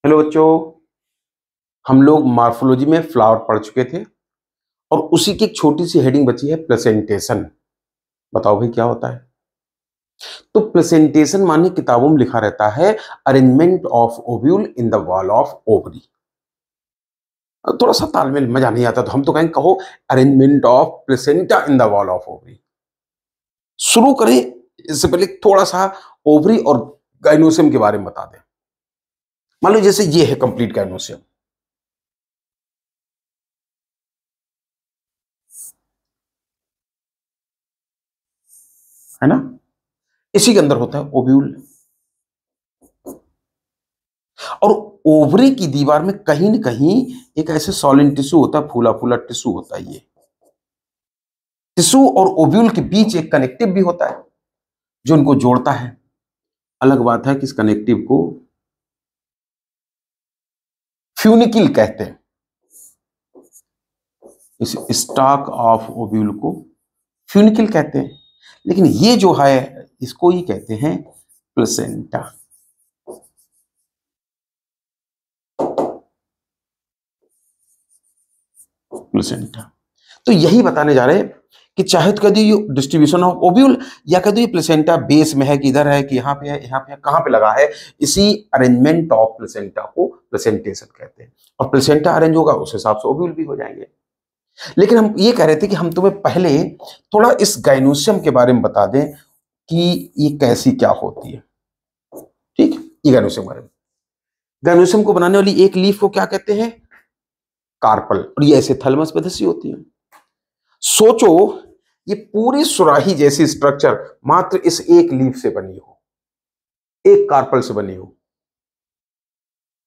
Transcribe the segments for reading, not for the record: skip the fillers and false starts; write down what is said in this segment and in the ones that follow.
Hello बच्चों। हम लोग मॉर्फोलॉजी में फ्लावर पढ़ चुके थे और उसी की एक छोटी सी हेडिंग बची है प्रेजेंटेशन। बताओ भाई क्या होता है। तो प्रेजेंटेशन माने किताबों में लिखा रहता है arrangement of ovule in the wall of ovary. थोड़ा सा तालमेल मजा नहीं आता तो हम तो कहेंगे कहो arrangement of placenta in the wall of ovary. शुरू करें इससे पहले थोड़ा सा ओवरी और गाइनोसियम के बारे में बता दें। मान लो जैसे ये है कंप्लीट गाइनोसियम, है ना। इसी के अंदर होता है ओव्यूल। और ओवरी की दीवार में कहीं न कहीं एक ऐसे सॉलिड टिश्यू होता है, फूला फूला टिश्यू होता है। ये टिश्यू और ओव्यूल के बीच एक कनेक्टिव भी होता है जो उनको जोड़ता है। अलग बात है कि इस कनेक्टिव को फ्यूनिकिल कहते हैं। इस स्टॉक ऑफ ओव्यूल को फ्यूनिकिल कहते हैं, लेकिन ये जो है इसको ही कहते हैं प्लेसेंटा। प्लेसेंटा। तो यही बताने जा रहे हैं कि चाहे तो कह दो ये डिस्ट्रीब्यूशन ऑफ ओव्यूल या कह दो ये प्लेसेंटा बेस में है कि इधर है कि यहाँ पे है, यहाँ पे है, कहाँ पे लगा है। इसी अरेंजमेंट ऑफ प्लेसेंटा को प्लेसेंटेशन कहते हैं। और प्लेसेंटा अरेंज होगा उस हिसाब से ओव्यूल भी हो जाएंगे। लेकिन हम ये कह रहे थे कि हम तुम्हें पहले थोड़ा इस गाइनोसियम के बारे में बता दें कि ये कैसी क्या होती है। ठीक है, ये गाइनोसियम बारे में। गाइनोसियम को बनाने वाली एक लीफ को क्या कहते हैं? कार्पल। और ये ऐसे थैलमस पे धसी होती है। सोचो ये पूरी सुराही जैसी स्ट्रक्चर मात्र इस एक लीफ से बनी हो, एक कार्पल से बनी हो।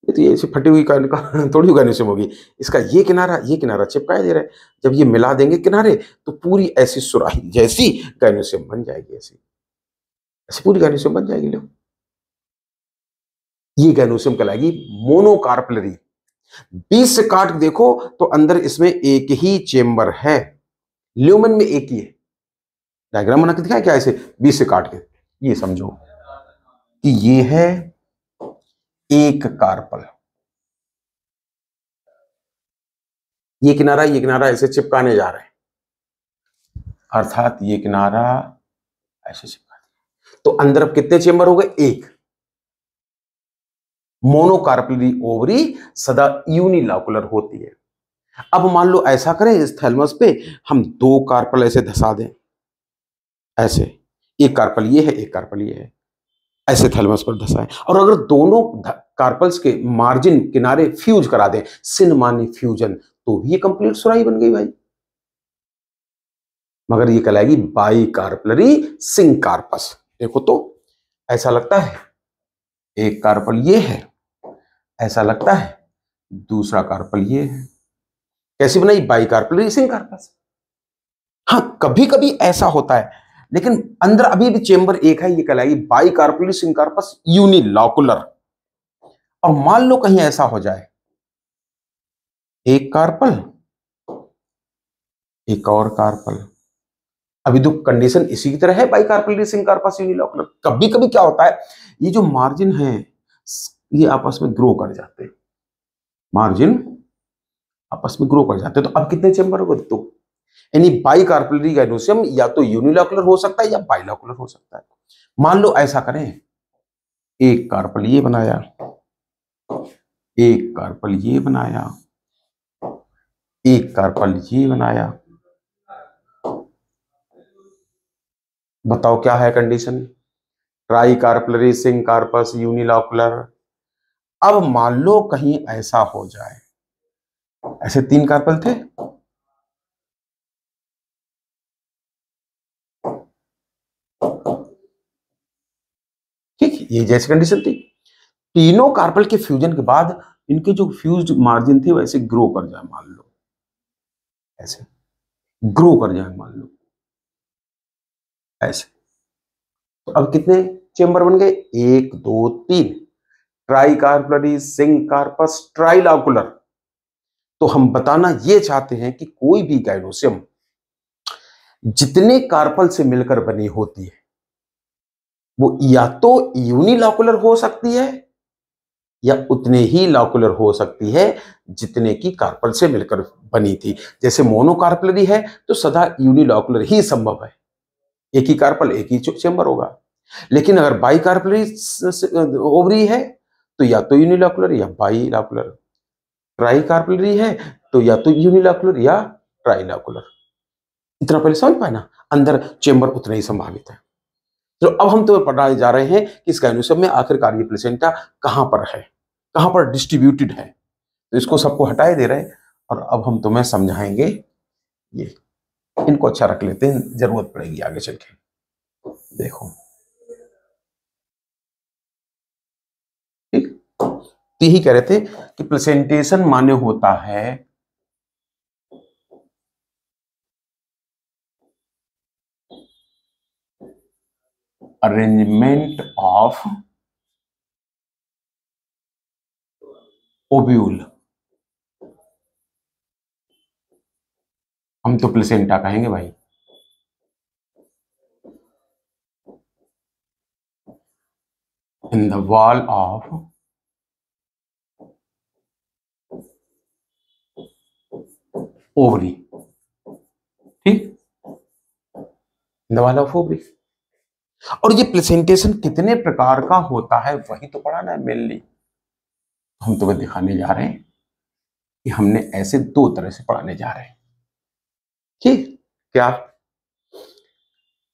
ये तो ये ऐसे फटी हुई थोड़ी गाइनोसियम होगी। इसका ये किनारा चिपकाया दे रहा है। जब ये मिला देंगे किनारे तो पूरी ऐसी सुराही जैसी गाइनोसियम बन जाएगी। ऐसी ऐसी पूरी गाइनोसियम बन जाएगी। लो, ये गाइनोसियम कहलाएगी मोनोकार्पलरी। 20 से काट के देखो तो अंदर इसमें एक ही चेंबर है। ल्यूमेन में एक ही है। डायग्राम बना के दिखाया क्या ऐसे 20 से काट के। ये समझो कि ये है एक कार्पल। ये किनारा ऐसे चिपकाने जा रहे हैं, अर्थात ये किनारा ऐसे चिपका दिया। तो अंदर अब कितने चेंबर हो गए? एक। मोनोकार्पलरी ओवरी सदा यूनिलॉकुलर होती है। अब मान लो ऐसा करें इस थैलमस पे हम दो कार्पल ऐसे धसा दें। ऐसे एक कार्पल ये है, एक कार्पल ये है, ऐसे थैलमस पर धसाएं। और अगर दोनों कार्पल्स के मार्जिन किनारे फ्यूज करा दें, सिन माने फ्यूजन, तो भी ये कंप्लीट सुराही बन गई भाई। मगर ये कहलाएगी बाई कार्पलरी सिंकार्पस। देखो तो ऐसा लगता है एक कार्पल ये है, ऐसा लगता है दूसरा कार्पल ये है। कैसी बनाई? Bicarpellary syncarpous. हाँ, कभी कभी ऐसा होता है, लेकिन अंदर अभी भी चेंबर एक है। ये कहलाएगी बाई कार्पलरी सिंकार्पस यूनिलॉकुलर। और मान लो कहीं ऐसा हो जाए एक कार्पल एक और कार्पल, अभी तो कंडीशन इसी की तरह है बाई कार्पलरी सिंकार्पस यूनिलॉकुलर। कभी कभी क्या होता है ये जो मार्जिन है ये आपस में ग्रो कर जाते हैं। मार्जिन आपस में ग्रो कर जाते हैं। तो अब कितने चेंबर हो गए? तो यानी बाई कार्पलरी गाइनोसियम या तो यूनिलॉकुलर हो सकता है या बाइलॉकुलर हो सकता है। मान लो ऐसा करें एक कार्पल ये बनाया, एक कार्पल ये बनाया, एक कार्पल ये बनाया। बताओ क्या है condition? Tricarpellary syncarpous unilocular. अब मान लो कहीं ऐसा हो जाए, ऐसे तीन कार्पल थे, ठीक, ये जैसी कंडीशन थी। तीनों कार्पल के फ्यूजन के बाद इनके जो फ्यूज्ड मार्जिन थे वैसे ग्रो कर जाए। मान लो ऐसे ग्रो कर जाए, मान लो ऐसे। तो अब कितने चेंबर बन गए? एक दो तीन। Tricarpellary syncarpous trilocular. तो हम बताना ये चाहते हैं कि कोई भी गाइनोसियम जितने कार्पल से मिलकर बनी होती है वो या तो यूनिलॉकुलर हो सकती है या उतने ही लॉकुलर हो सकती है जितने की कार्पल से मिलकर बनी थी। जैसे मोनोकार्पलरी है तो सदा यूनिलॉकुलर ही संभव है, एक ही कार्पल एक ही चेंबर होगा। लेकिन अगर बाइकार्पलरी ओवरी है तो या तो यूनिलॉकुलर या बाइलॉकुलर, ट्राइकार्पलरी है तो या तो यूनिलॉकुलर या ट्राइलॉकुलर। इतना पहले समझ पाए ना, अंदर चेंबर उतने ही संभावित है। तो अब हम तुम्हें पढ़ाए जा रहे हैं कि इस गायनोसियम में आखिरकार ये प्लेसेंटा कहां पर है, कहां पर डिस्ट्रीब्यूटेड है। तो इसको सबको हटाए दे रहे हैं और अब हम तुम्हें समझाएंगे। ये इनको अच्छा रख लेते हैं, जरूरत पड़ेगी आगे चल के। देखो ठीक, तो यही कह रहे थे कि प्लेसेंटेशन माने होता है अरेंजमेंट ऑफ ओव्यूल। हम तो प्लेसेंटा कहेंगे भाई। In the wall of ovary, ठीक, in the wall of ovary. और ये प्लेसेंटेशन कितने प्रकार का होता है वही तो पढ़ाना है मेनली। हम तुम्हें दिखाने जा रहे हैं कि हमने ऐसे दो तरह से पढ़ाने जा रहे हैं। ठीक, क्या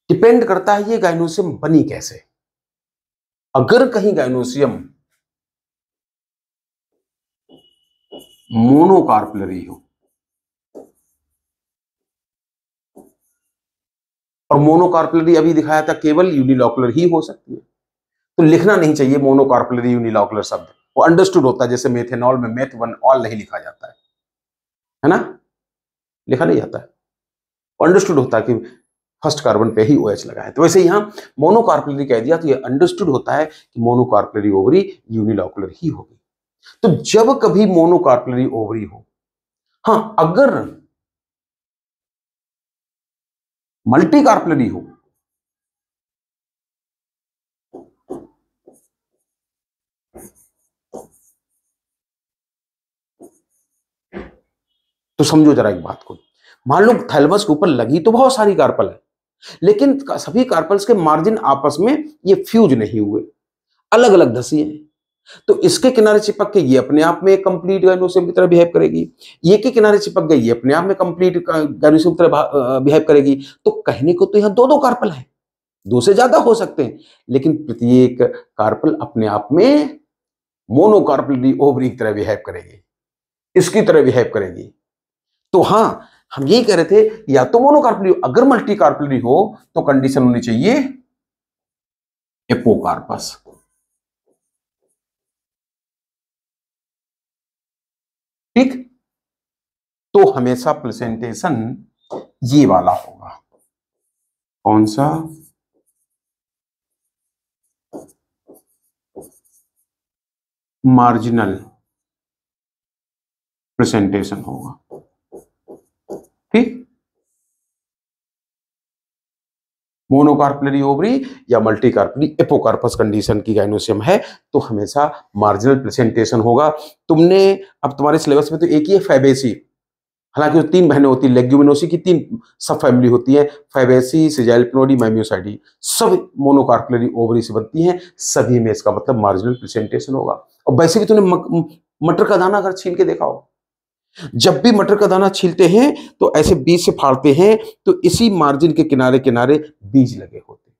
डिपेंड करता है ये गाइनोसियम बनी कैसे। अगर कहीं गाइनोसियम मोनोकार्पलरी हो, और मोनोकार्पलरी अभी दिखाया था केवल यूनिलॉकुलर ही हो सकती है, तो लिखना नहीं चाहिए मोनोकार्पलरी यूनिलॉकुलर शब्द, वो अंडरस्टूड होता है। जैसे मेथेनॉल में मेथ वन ऑल नहीं लिखा जाता है ना, लिखा नहीं जाता है, अंडरस्टूड होता है कि फर्स्ट कार्बन पे ही OH लगा है। तो वैसे यहां मोनोकार्पलरी कह दिया तो ये अंडरस्टूड होता है कि मोनोकार्पलरी ओवरी यूनिलॉकुलर ही होगी। तो जब कभी मोनोकार्पलरी ओवरी हो, हाँ अगर मल्टीकार्पलरी हो तो समझो जरा एक बात को, मान लो थैलेमस के ऊपर लगी तो बहुत सारी कार्पल है, लेकिन सभी कार्पल्स के मार्जिन आपस में ये फ्यूज नहीं हुए, अलग अलग धसी हैं। तो इसके किनारे चिपक के ये अपने आप में एक कंप्लीट गाइनोसियम की तरह बिहेव करेगी, ये के किनारे चिपक गई ये अपने आप में कंप्लीट गाइनोसियम की तरह बिहेव करेगी। तो कहने को तो यहां दो दो कार्पल है, दो से ज्यादा हो सकते हैं, लेकिन प्रत्येक कार्पल अपने आप में मोनोकार्पलरी ओवरी की तरह बिहेव करेगी, इसकी तरह बिहेव करेगी। तो हाँ, हम यही कह रहे थे या तो मोनोकार्पलरी, अगर मल्टी कार्पलरी हो तो कंडीशन होनी चाहिए एपोकार्पस। ठीक, तो हमेशा प्रेजेंटेशन ये वाला होगा, कौन सा, मार्जिनल प्रेजेंटेशन होगा। ठीक, मोनोकार्पलरी ओवरी या मल्टीकार्पलरी एपोकार्पस कंडीशन की गाइनोसियम है तो हमेशा मार्जिनल प्रेजेंटेशन होगा। तुमने अब तुम्हारे सिलेबस में तो एक ही है फैबेसी, हालांकि वो तीन बहनें होती है, लेग्यूमिनोसी की तीन सब फैमिली होती है, फैबेसी, सिजाइलपिनोडी, माइम्योसाइडी, सब मोनोकार्पलरी ओवरी से बनती हैं। सभी में इसका मतलब मार्जिनल प्रेजेंटेशन होगा। और वैसे भी तूने मटर का दाना अगर छील के देखा हो, जब भी मटर का दाना छीलते हैं तो ऐसे बीज से फाड़ते हैं तो इसी मार्जिन के किनारे किनारे बीज लगे होते हैं,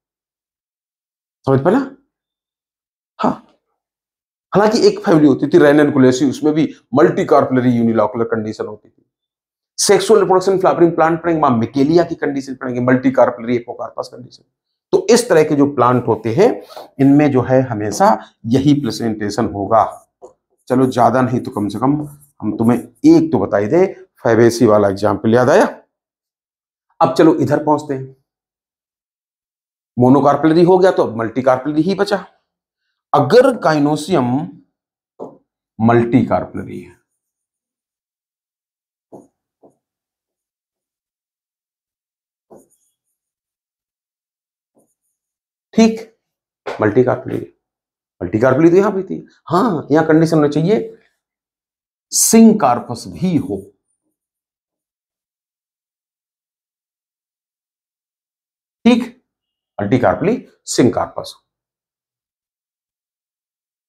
समझ पाना। हाँ, हालांकि एक फैमिली होती थी रेननकुलेसी, उसमें भी मल्टी कार्पलरी यूनिलॉकुलर कंडीशन होती थी। सेक्सुअल रिप्रोडक्शन फ्लावरिंग प्लांट पढ़ेंगे, वहां मिकेलिया की कंडीशन पढ़ेंगे, मल्टी कार्पलरी एपोकार्पस कंडीशन। तो इस तरह के जो प्लांट होते हैं इनमें जो है हमेशा यही प्रेजेंटेशन होगा। चलो ज्यादा नहीं तो कम से कम हम तुम्हें एक तो बताई दे, फैबेसी वाला एग्जाम्पल याद आया। अब चलो इधर पहुंचते हैं, मोनोकार्पलरी हो गया तो अब मल्टीकार्पलरी ही बचा। अगर गाइनोसियम मल्टीकार्पलरी है, ठीक, मल्टीकार्पलरी, मल्टी कार्पली तो यहां भी थी। हाँ, यहां कंडीशन होना चाहिए सिंक कार्पस भी हो। ठीक, मल्टी कार्पली सिंक कार्पस।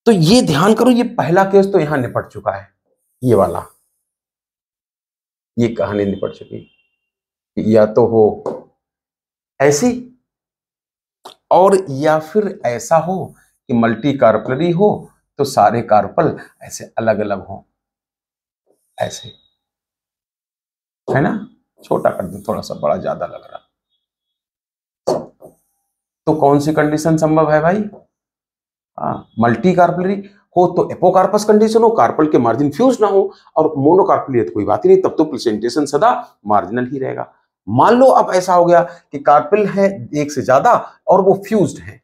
तो ये ध्यान करो, ये पहला केस तो यहां निपट चुका है, ये वाला, ये कहानी निपट चुकी। या तो हो ऐसी, और या फिर ऐसा हो कि मल्टी कार्पलरी हो तो सारे कार्पल ऐसे अलग अलग हो, ऐसे, है ना। छोटा कर दो थोड़ा सा, बड़ा ज्यादा लग रहा। तो कौन सी कंडीशन संभव है भाई? हाँ, मल्टी कार्पलरी हो तो एपोकार्पस कंडीशन हो, कार्पल के मार्जिन फ्यूज ना हो, और मोनोकार्पली है तो कोई बात ही नहीं, तब तो प्रेजेंटेशन सदा मार्जिनल ही रहेगा। मान लो अब ऐसा हो गया कि कार्पल है एक से ज्यादा और वो फ्यूज्ड है,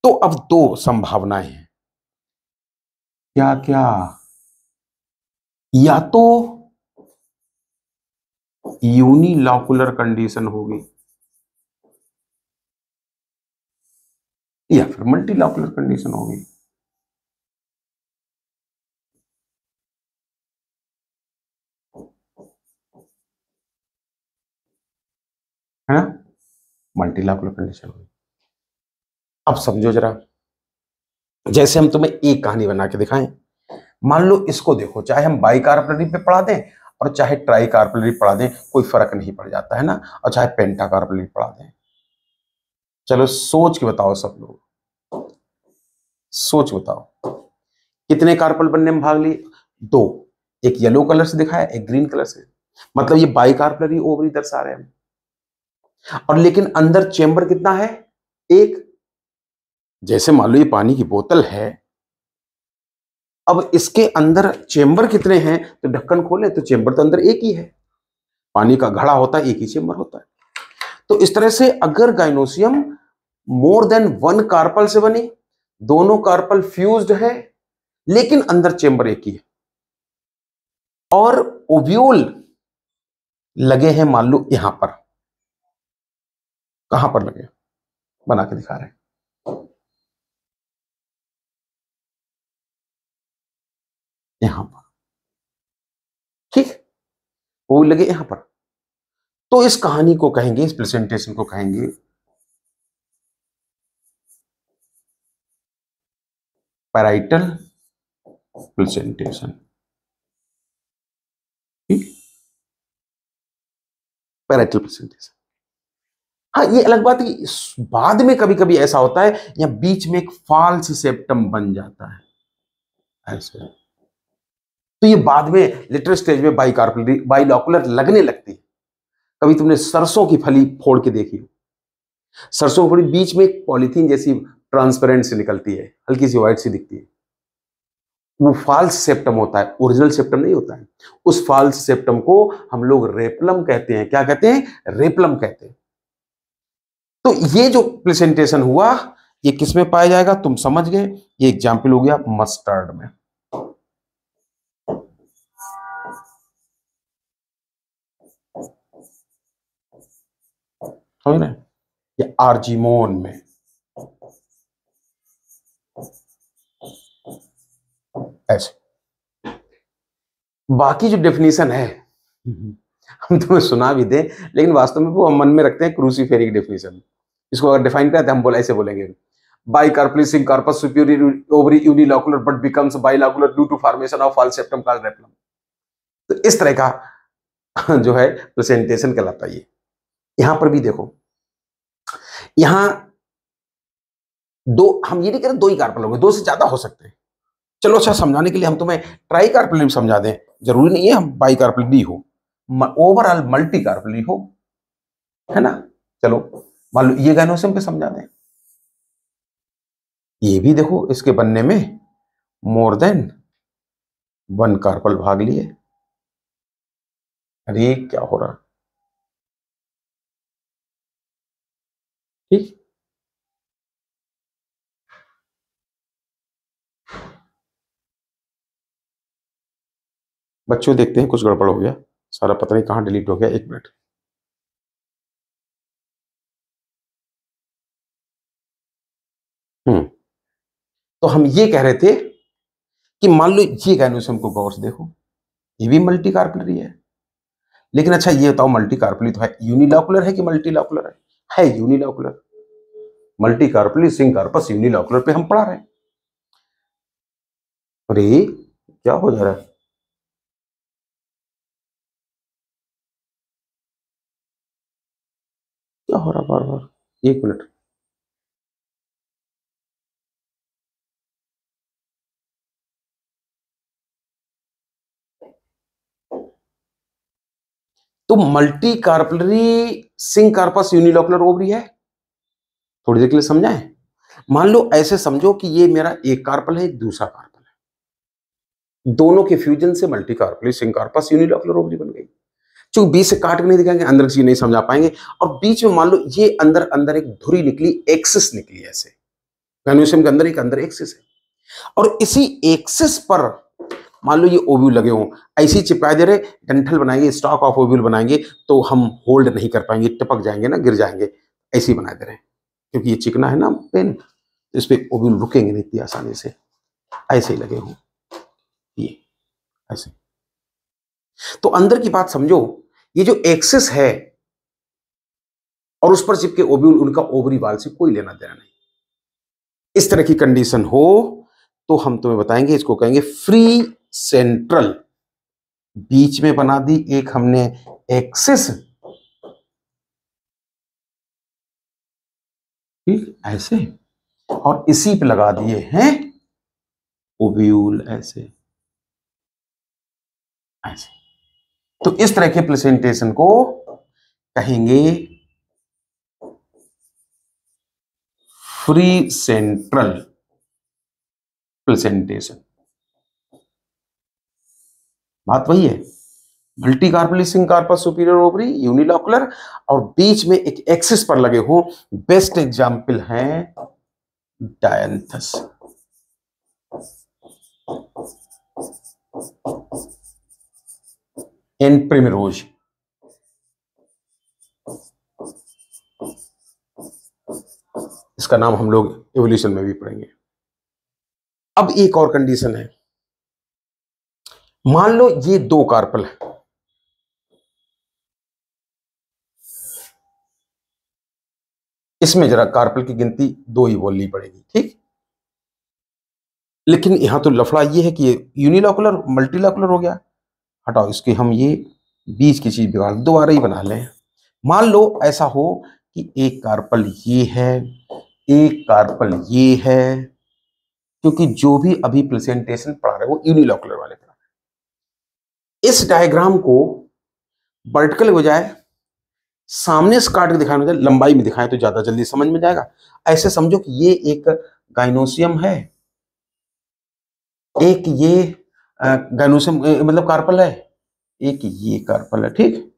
तो अब दो संभावनाएं हैं। क्या क्या? या तो यूनिलॉकुलर कंडीशन होगी या फिर मल्टीलॉकुलर कंडीशन होगी। है ना, मल्टीलॉकुलर कंडीशन होगी। अब समझो जरा, जैसे हम तुम्हें एक कहानी बना के दिखाएं। मान लो इसको देखो, चाहे हम बाई कार्पलरी पे पढ़ा दें और चाहे ट्राई कार्पलरी पढ़ा दें, कोई फर्क नहीं पड़ जाता है ना, और चाहे पेंटा कार्पलरी पढ़ा दें। चलो सोच के बताओ सब लोग, सोच बताओ कितने कार्पल बनने में भाग लिए? दो, एक येलो कलर से दिखाया, एक ग्रीन कलर से, मतलब ये बाई कार्पलरी ओवरी दर्शा रहे हैं। और लेकिन अंदर चेंबर कितना है? एक। जैसे मान लो ये पानी की बोतल है, अब इसके अंदर चेंबर कितने हैं? तो ढक्कन खोले तो चेंबर तो अंदर एक ही है, पानी का घड़ा होता है, एक ही चेंबर होता है। तो इस तरह से अगर gynoecium more than one carpel से बनी, दोनों कार्पल फ्यूज्ड है, लेकिन अंदर चेंबर एक ही है, और ओव्यूल लगे हैं मान लो यहां पर, कहां पर लगे? बना के दिखा रहे हैं, यहां पर। ठीक, वो लगे यहां पर। तो इस कहानी को कहेंगे, इस प्रेजेंटेशन को कहेंगे पैराइटल प्रेजेंटेशन। Parietal presentation. हाँ, ये अलग बात है कि बाद में कभी कभी ऐसा होता है या बीच में एक फॉल्स सेप्टम बन जाता है ऐसे, तो ये बाद में लिटर स्टेज में बाइकार्पलरी बाइलॉकुलर लगने लगती है। कभी तुमने सरसों की फली फोड़ के देखी? सरसों की फली बीच में एक पॉलीथीन जैसी ट्रांसपेरेंट सी निकलती है, हल्की सी व्हाइट सी दिखती है, वो फाल्स सेप्टम होता है, ओरिजिनल सेप्टम नहीं होता है। उस फाल्स सेप्टम को हम लोग रेपलम कहते हैं। क्या कहते हैं? रेपलम कहते हैं। तो ये जो प्रेजेंटेशन हुआ, ये किस में पाया जाएगा? तुम समझ गए, ये एग्जाम्पल हो गया मस्टर्ड में, समझ रहे? ये आर्जिमोन में, ऐसे। बाकी जो डेफिनेशन है हम तुम्हें सुना भी दें, लेकिन वास्तव में वो हम मन में रखते हैं क्रूसीफेरी की डेफिनेशन। इसको अगर डिफाइन करते हैं हम बोले, ऐसे बोलेंगे, bicarpellary syncarpous superior ovary unilocular but becomes bilocular due to formation of false septum called replum. तो इस तरह का जो है प्रेजेंटेशन कहलाता है ये। यहां पर भी देखो, यहां दो, हम ये नहीं कह रहे दो ही कार्पल होंगे, दो से ज्यादा हो सकते हैं। चलो अच्छा, समझाने के लिए हम तुम्हें ट्राई कार्पल भी समझा दें, जरूरी नहीं है हम बाई कार्पल भी हो, ओवरऑल मल्टी कार्पल हो, है ना। चलो मान लो ये गाइनोसियम पे समझा दें, ये भी देखो इसके बनने में मोर देन वन कार्पल भाग लिए। अरे क्या हो रहा? ठीक, बच्चों देखते हैं कुछ गड़बड़ हो गया, सारा पता नहीं कहां डिलीट हो गया, एक मिनट। हम्म तो हम ये कह रहे थे कि मान लो ये गाइनोसियम को गौर से देखो, ये भी मल्टी कार्पेलरी है। लेकिन अच्छा ये बताओ, मल्टी कार्पेलरी तो है, यूनिलॉकुलर है कि मल्टीलॉकुलर है unilocular. Multicarpellary syncarpous unilocular पे हम पढ़ा रहे हैं। अरे क्या हो जा रहा है? क्या हो रहा बार बार? एक मिनट। तो multicarpellary syncarpous unilocular ovary है। थोड़ी देर के लिए समझाएं। मान लो ऐसे समझो कि ये मेरा एक कार्पल है, एक दूसरा कार्पल है, दोनों के फ्यूजन से multicarpellary syncarpous unilocular ovary बन गई। चूंकि बीच से काट के नहीं दिखाएंगे, अंदर की चीज नहीं समझा पाएंगे। और बीच में मान लो ये अंदर अंदर एक धुरी निकली, एक्सिस निकली ऐसे, गैनोसियम के अंदर एक अंदर एक्सिस है, और इसी एक्सिस पर मान लो ये ओव्यूल लगे हों, ऐसे ही चिपका दे रहे, डंठल बनाएंगे, स्टॉक ऑफ ओव्यूल बनाएंगे, तो हम होल्ड नहीं कर पाएंगे, टपक जाएंगे ना, गिर जाएंगे। ऐसे ही बना दे रहे हैं, क्योंकि ये चिकना है ना पेन, तो इस पे ओव्यूल रुकेंगे नहीं इतनी आसानी से। ऐसे ही लगे हों ये, ऐसे। तो अंदर की बात समझो, ये जो एक्सिस है और उस पर चिपके ओव्यूल, उनका ओवरी वाल से कोई लेना देना नहीं। इस तरह की कंडीशन हो तो हम तुम्हें बताएंगे, इसको कहेंगे फ्री सेंट्रल। बीच में बना दी एक हमने एक्सिस, ठीक ऐसे, और इसी पे लगा दिए हैं ओव्यूल ऐसे ऐसे। तो इस तरह के प्रेजेंटेशन को कहेंगे फ्री सेंट्रल प्रेजेंटेशन। बात वही है, multicarpellary syncarpous superior ovary unilocular, और बीच में एक एक्सिस पर लगे हो। बेस्ट एग्जाम्पल है डायंथस। And primrose. इसका नाम हम लोग एवोल्यूशन में भी पढ़ेंगे। अब एक और कंडीशन है, मान लो ये दो कार्पल है, इसमें जरा कार्पल की गिनती दो ही बोलनी पड़ेगी, ठीक। लेकिन यहां तो लफड़ा ये है कि ये यूनिलॉकुलर मल्टीलॉकुलर हो गया। हटाओ इसके, हम ये बीच की चीज बिगाड़ दोबारा ही बना लें। मान लो ऐसा हो कि एक कार्पल ये है, एक कार्पल ये है, क्योंकि जो भी अभी प्रेजेंटेशन पढ़ा रहे वो यूनिलॉकुलर वाले पढ़ा रहे। इस डायग्राम को वर्टिकल बजाय सामने से काट के दिखाने में, लंबाई में दिखाएं तो ज्यादा जल्दी समझ में जाएगा। ऐसे समझो कि ये एक गाइनोसियम है, एक ये गाइनोसियम मतलब कार्पल है, एक ये कार्पल है, ठीक।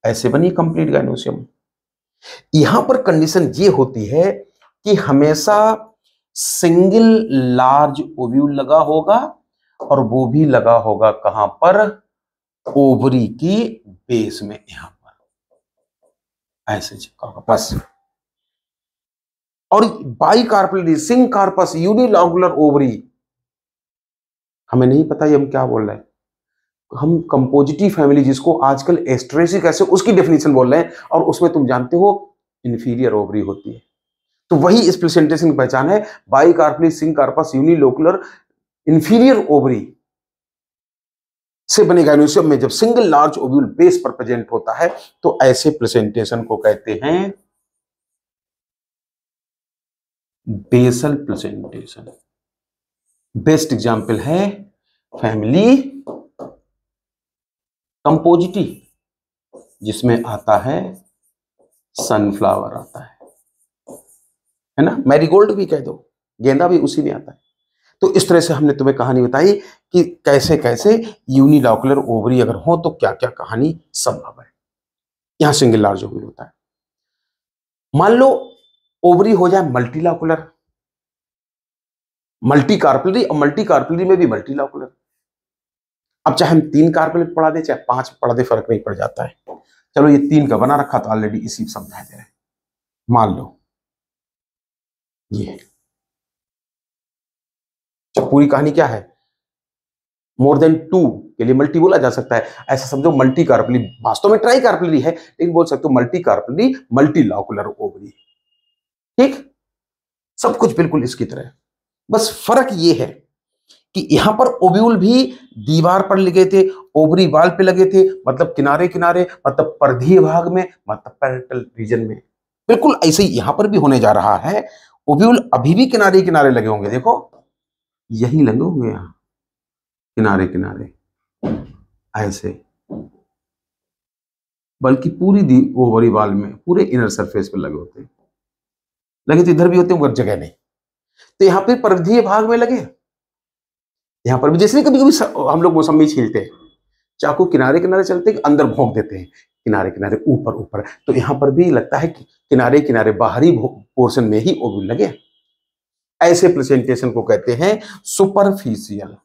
ऐसे बनी कंप्लीट गाइनोसियम। यहां पर कंडीशन ये होती है कि हमेशा सिंगल लार्ज ओव्यूल लगा होगा, और वो भी लगा होगा कहां पर? ओवरी की बेस में, यहां पर ऐसे चिपका होगा बस। और bicarpellary syncarpous unilocular ovary, हमें नहीं पता ये हम क्या बोल रहे हैं। हम कंपोजिटिव फैमिली, जिसको आजकल एस्ट्रेसिक एसिड, उसकी डेफिनेशन बोल रहे हैं, और उसमें तुम जानते हो इंफीरियर ओवरी होती है। तो वही इस प्रेजेंटेशन की पहचान है, bicarpellary syncarpous unilocular inferior ovary से बने गाइनोसियम में जब सिंगल लार्ज ओव्यूल बेस पर प्रेजेंट होता है, तो ऐसे प्रेजेंटेशन को कहते हैं बेसल प्रेजेंटेशन। बेस्ट एग्जांपल है फैमिली कंपोजिटी, जिसमें आता है सनफ्लावर आता है ना, मैरीगोल्ड भी कह दो, गेंदा भी उसी में आता है। तो इस तरह से हमने तुम्हें कहानी बताई कि कैसे कैसे यूनिलॉकुलर ओवरी अगर हो तो क्या क्या कहानी संभव है। यहां सिंगल लार्ज ओवरी होता है। मान लो ओवरी हो जाए मल्टीलॉकुलर, मल्टी कार्पेलरी, और मल्टी कार्पेलरी में भी मल्टीलॉकुलर। अब चाहे हम 3 कार्पेल पढ़ा दे चाहे 5 पढ़ा दे, फर्क नहीं पड़ जाता है। चलो ये 3 का बना रखा तो ऑलरेडी इसी समझा दे रहे हैं। मान लो ये पूरी कहानी क्या है, मोर देन 2 के लिए मल्टी बोला जा सकता है, ऐसा समझो मल्टी कार्पली, वास्तव में ट्राई कार्पली है लेकिन बोल सकते हो मल्टी कार्पली मल्टी लॉकुलर ओवरी। ठीक, सब कुछ बिल्कुल इसकी तरह, बस फर्क ये है कि यहां पर ओव्यूल भी दीवार पर लगे थे, ओवरी वाल पे लगे थे, मतलब किनारे किनारे, मतलब परिधीय भाग में, मतलब पैरेटल रीजन में। बिल्कुल ऐसे ही यहां पर भी होने जा रहा है, ओव्यूल अभी भी किनारे किनारे लगे होंगे, देखो यही लगे होंगे यहां किनारे किनारे ऐसे, बल्कि पूरी ओवरी वाल में पूरे इनर सरफेस पे लगे होते हैं, लगे तो इधर भी होते हैं मगर जगह नहीं, तो यहाँ पे परिधीय भाग में लगे, यहाँ पर भी जैसे कभी कभी हम लोग मौसमी छीलते हैं, चाकू किनारे किनारे चलते हैं, अंदर भोंक देते हैं, किनारे किनारे ऊपर ऊपर, तो यहाँ पर भी लगता है कि किनारे किनारे बाहरी पोर्शन में ही ओव्यूल लगे। ऐसे प्रेजेंटेशन को कहते हैं सुपरफिशियल।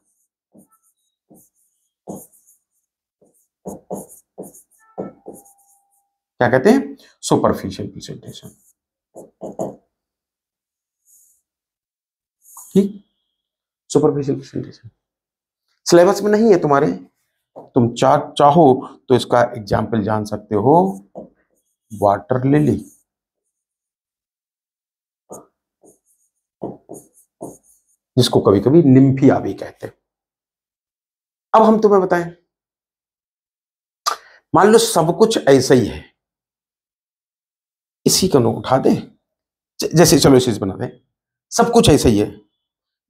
क्या कहते हैं, सुपरफिशियल प्रेजेंटेशन। ठीक, सुपरफिशियल प्रेजेंटेशन सिलेबस में नहीं है तुम्हारे, तुम चाहो तो इसका एग्जाम्पल जान सकते हो, वाटर लिली, जिसको कभी कभी निम्फिया भी कहते हैं। अब हम तुम्हें बताएं, मान लो सब कुछ ऐसा ही है, इसी का नोट उठा दें, जैसे चलो इसे बना दें, सब कुछ ऐसा ही है,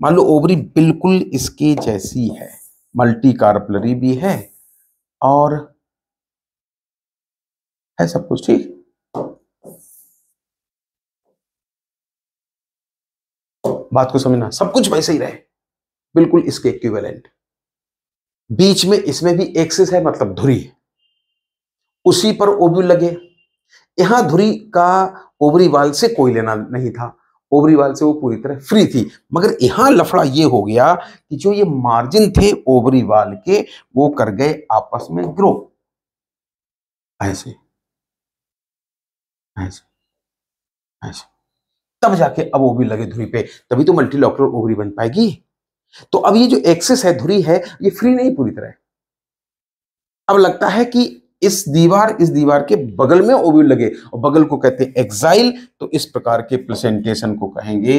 मान लो ओवरी बिल्कुल इसके जैसी है, मल्टी कार्पलरी भी है और है सब कुछ ठीक, बात को समझना, सब कुछ वैसे ही रहे, बिल्कुल इसके इक्विवेलेंट, बीच में इसमें भी एक्सिस है मतलब धुरी, उसी पर ओव्यूल लगे, यहां धुरी का ओवरी वाल से कोई लेना नहीं था, ओवरी वाल से वो पूरी तरह फ्री थी, मगर यहां लफड़ा ये हो गया कि जो ये मार्जिन थे ओवरी वाल के वो कर गए आपस में ग्रो, ऐसे ऐसे ऐसे, तब जाके अब ओवरी लगे धुरी पे, तभी तो मल्टीलॉकुलर ओवरी बन पाएगी। तो अब ये जो एक्सिस है धुरी है ये फ्री नहीं पूरी तरह, अब लगता है कि इस दीवार के बगल में ओव्यूल लगे, और बगल को कहते हैं एक्साइल, तो इस प्रकार के प्रेजेंटेशन को कहेंगे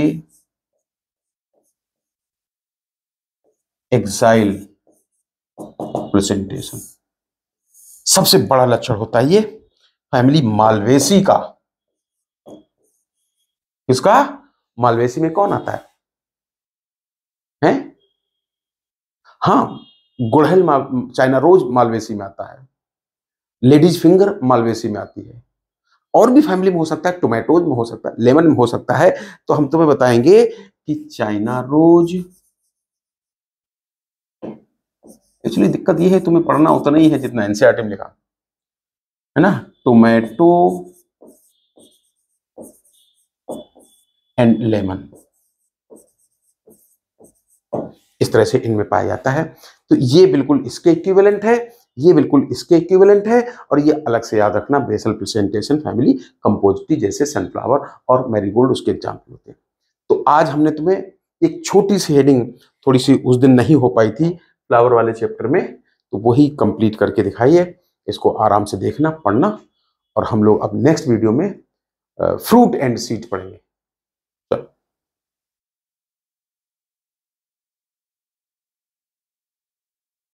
एक्साइल प्रेजेंटेशन। सबसे बड़ा लक्षण होता है ये फैमिली मालवेसी का, किसका, मालवेसी में कौन आता है? हाँ, गुड़हल चाइना रोज मालवेसी में आता है, लेडीज फिंगर मालवेसी में आती है, और भी फैमिली में हो सकता है, टोमेटोज में हो सकता है, लेमन में हो सकता है, तो हम तुम्हें बताएंगे कि चाइना रोज, एक्चुअली दिक्कत ये है तुम्हें पढ़ना उतना ही है जितना एनसीईआरटी में लिखा है ना, टोमेटो एंड लेमन, इस तरह से इनमें पाया जाता है, तो ये बिल्कुल इसके इक्विवेलेंट है, ये बिल्कुल इसके इक्विवेलेंट है, और ये अलग से याद रखना बेसल प्रेजेंटेशन फैमिली कंपोजिटी, जैसे सनफ्लावर और मैरीगोल्ड उसके एग्जाम्पल होते हैं। तो आज हमने तुम्हें एक छोटी सी हेडिंग, थोड़ी सी उस दिन नहीं हो पाई थी फ्लावर वाले चैप्टर में, तो वही कंप्लीट करके दिखाई है, इसको आराम से देखना पढ़ना, और हम लोग अब नेक्स्ट वीडियो में फ्रूट एंड सीड पढ़ेंगे।